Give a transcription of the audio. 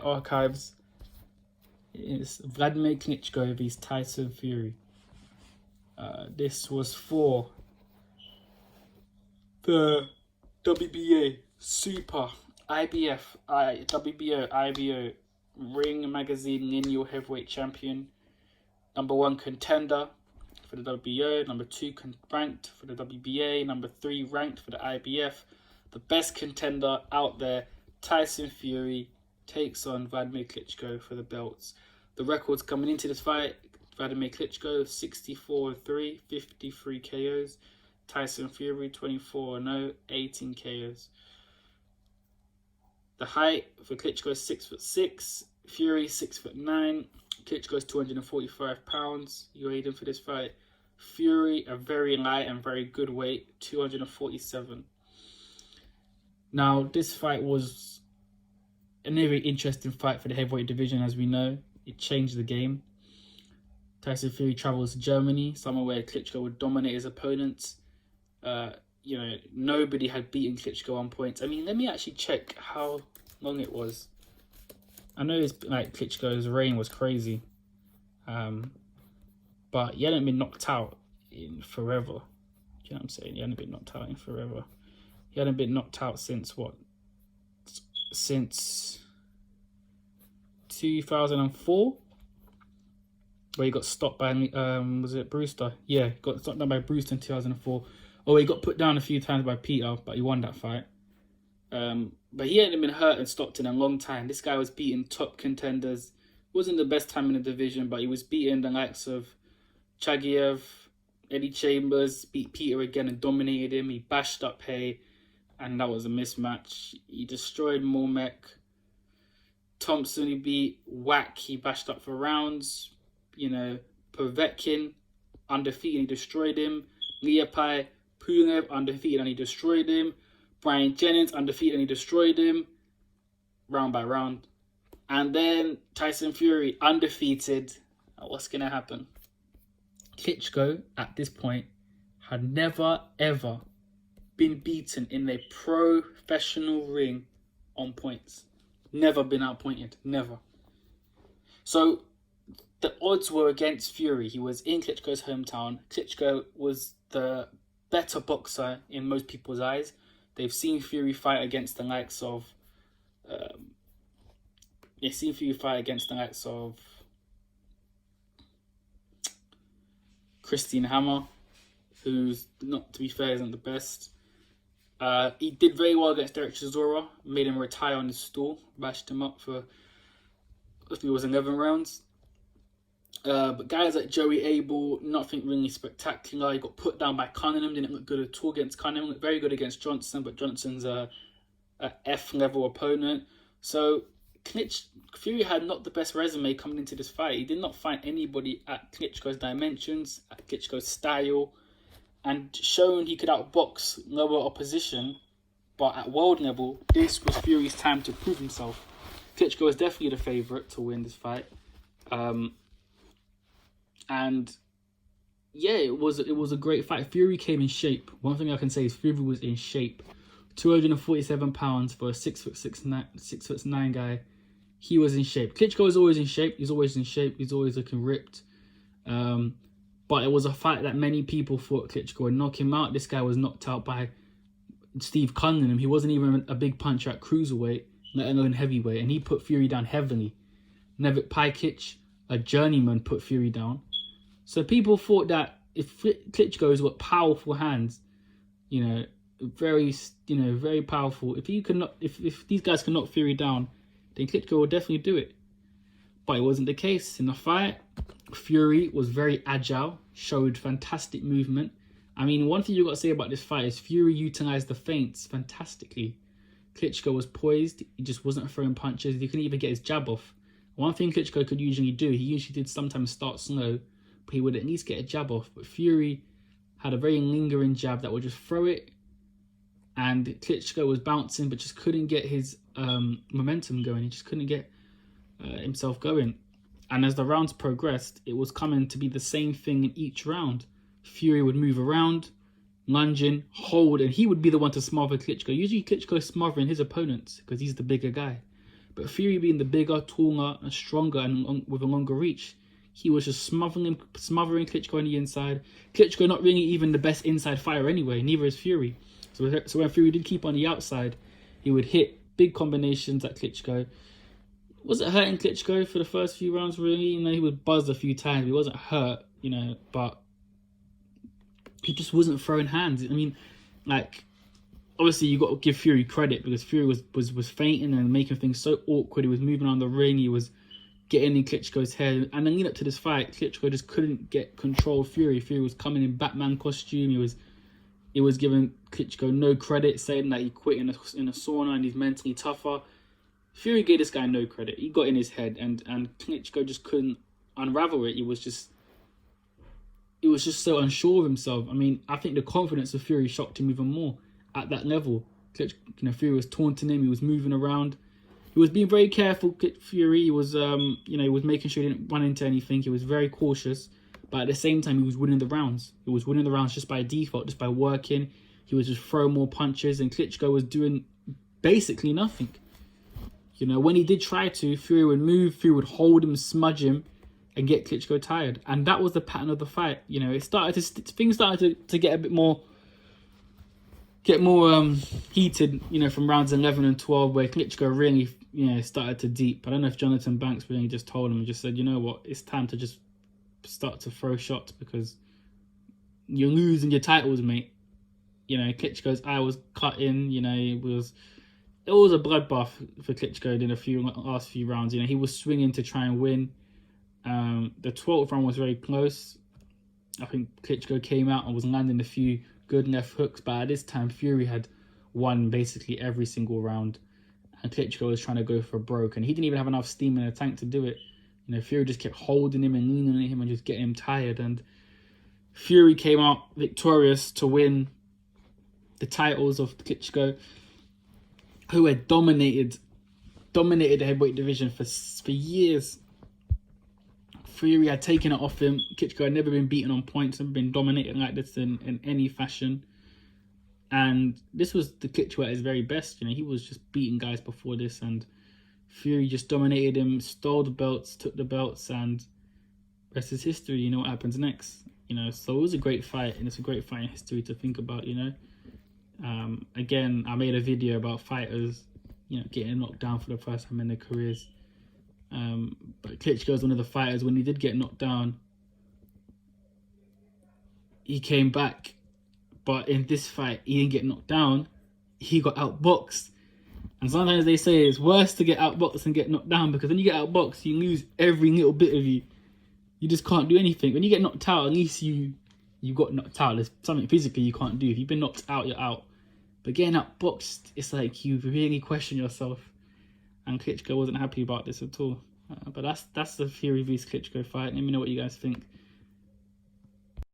archives is Wladimir Klitschko vs Tyson Fury. This was for the WBA Super IBF WBO IBO Ring Magazine Lineal Heavyweight Champion, #1 contender for the WBO, #2 ranked for the WBA, #3 ranked for the IBF. The best contender out there, Tyson Fury, takes on Wladimir Klitschko for the belts. The records coming into this fight: Wladimir Klitschko 64-3, 53 KOs. Tyson Fury 24-0, 18 KOs. The height for Klitschko is 6'6", Fury 6'9". Klitschko is 245 pounds. You weighed in for this fight. Fury, a very light and very good weight, 247. Now, this fight was a very interesting fight for the heavyweight division, as we know. It changed the game. Tyson Fury travels to Germany, somewhere where Klitschko would dominate his opponents. Nobody had beaten Klitschko on points. I mean, let me actually check how long it was. I know it's like Klitschko's reign was crazy, but he hadn't been knocked out in forever. Do you know what I'm saying? He hadn't been knocked out in forever. He hadn't been knocked out since what? Since 2004, where he got stopped by was it Brewster? Yeah, he got stopped down by Brewster in 2004. Oh, he got put down a few times by Peter, but he won that fight. But he hadn't been hurt and stopped in a long time. This guy was beating top contenders. Wasn't the best time in the division, but he was beating the likes of Chagiev, Eddie Chambers, beat Peter again and dominated him. He bashed up Hay, and that was a mismatch. He destroyed Mormek. Thompson he beat. Wack, he bashed up for rounds. Povetkin, undefeated, he destroyed him. Leapai, Pulev, undefeated, and he destroyed him. Brian Jennings, undefeated, and he destroyed him. Round by round. And then Tyson Fury, undefeated. What's going to happen? Klitschko, at this point, had never, ever been beaten in a professional ring on points. Never been outpointed. Never. So, the odds were against Fury. He was in Klitschko's hometown. Klitschko was the better boxer in most people's eyes. They've seen Fury fight against the likes of... Christian Hammer, who's not, to be fair, isn't the best. He did very well against Derek Chisora, made him retire on his stool, bashed him up for, I think it was 11 rounds. But guys like Joey Abel, nothing really spectacular. He got put down by Cunningham, didn't look good at all against Cunningham. Looked very good against Johnson, but Johnson's a F-level opponent. So Fury had not the best resume coming into this fight. He did not find anybody at Klitschko's dimensions, at Klitschko's style, and shown he could outbox lower opposition. But at world level, this was Fury's time to prove himself. Klitschko was definitely the favourite to win this fight. And yeah, it was a great fight. Fury came in shape. One thing I can say is Fury was in shape. 247 pounds for a 6'9" guy. He was in shape. Klitschko is always in shape. He's always in shape. He's always looking ripped. But it was a fight that many people thought Klitschko would knock him out. This guy was knocked out by Steve Cunningham. He wasn't even a big puncher at cruiserweight, let alone heavyweight, and he put Fury down heavily. Nevik Pajkic, a journeyman, put Fury down. So people thought that if Klitschko's got powerful hands, very powerful. If these guys can knock Fury down, then Klitschko will definitely do it. But it wasn't the case. In the fight, Fury was very agile, showed fantastic movement. I mean, one thing you got to say about this fight is Fury utilized the feints fantastically. Klitschko was poised. He just wasn't throwing punches. He couldn't even get his jab off. One thing Klitschko could usually do, he usually did sometimes start slow, but he would at least get a jab off. But Fury had a very lingering jab that would just throw it, and Klitschko was bouncing but just couldn't get his momentum going. He just couldn't get himself going. And as the rounds progressed, it was coming to be the same thing in each round. Fury would move around, lunging, hold, and he would be the one to smother Klitschko. Usually Klitschko is smothering his opponents because he's the bigger guy. But Fury being the bigger, taller, and stronger, and with a longer reach, he was just smothering Klitschko on the inside. Klitschko not really even the best inside fighter anyway, neither is Fury. So when Fury did keep on the outside, he would hit big combinations at Klitschko. Was it hurting Klitschko for the first few rounds, really? You know, he would buzz a few times. He wasn't hurt, you know, but he just wasn't throwing hands. I mean, like, obviously you got to give Fury credit, because Fury was fainting and making things so awkward. He was moving around the ring. He was getting in Klitschko's head. And then leading up to this fight, Klitschko just couldn't get control of Fury. Fury was coming in Batman costume. He was giving Klitschko no credit, saying that he quit in a sauna and he's mentally tougher. Fury gave this guy no credit. He got in his head, and Klitschko just couldn't unravel it. He was just so unsure of himself. I mean, I think the confidence of Fury shocked him even more at that level. Fury was taunting him. He was moving around. He was being very careful. Fury, he was, he was making sure he didn't run into anything. He was very cautious, but at the same time, he was winning the rounds. He was winning the rounds just by default, just by working. He was just throwing more punches, and Klitschko was doing basically nothing. You know, when he did try to, Fury would move, Fury would hold him, smudge him, and get Klitschko tired. And that was the pattern of the fight. You know, things started to get a bit more, heated, you know, from rounds 11 and 12, where Klitschko really, you know, started to deep. I don't know if Jonathan Banks really just told him and just said, you know what, it's time to just start to throw shots, because you're losing your titles, mate. You know, Klitschko's eye was cut in, you know, it was a bloodbath for Klitschko in last few rounds. You know, he was swinging to try and win. The 12th round was very close. I think Klitschko came out and was landing a few good left hooks, but at this time, Fury had won basically every single round, and Klitschko was trying to go for broke, and he didn't even have enough steam in the tank to do it. You know, Fury just kept holding him and leaning on him and just getting him tired, and Fury came out victorious to win the titles of Klitschko, who had dominated the heavyweight division for years. Fury had taken it off him. Klitschko had never been beaten on points and been dominated like this in any fashion. And this was the Klitschko at his very best. You know, he was just beating guys before this, and Fury just dominated him, stole the belts, took the belts, and rest is history. You know what happens next. You know, so it was a great fight, and it's a great fight in history to think about, you know. Again, I made a video about fighters, you know, getting knocked down for the first time in their careers. But Klitschko was one of the fighters, when he did get knocked down, he came back. But in this fight, he didn't get knocked down. He got outboxed. And sometimes they say it's worse to get outboxed than get knocked down, because when you get outboxed, you lose every little bit of you. You just can't do anything. When you get knocked out, at least you got knocked out. There's something physically you can't do. If you've been knocked out, you're out. But getting outboxed, it's like you really question yourself. And Klitschko wasn't happy about this at all. But that's the Fury vs Klitschko fight. Let me know what you guys think.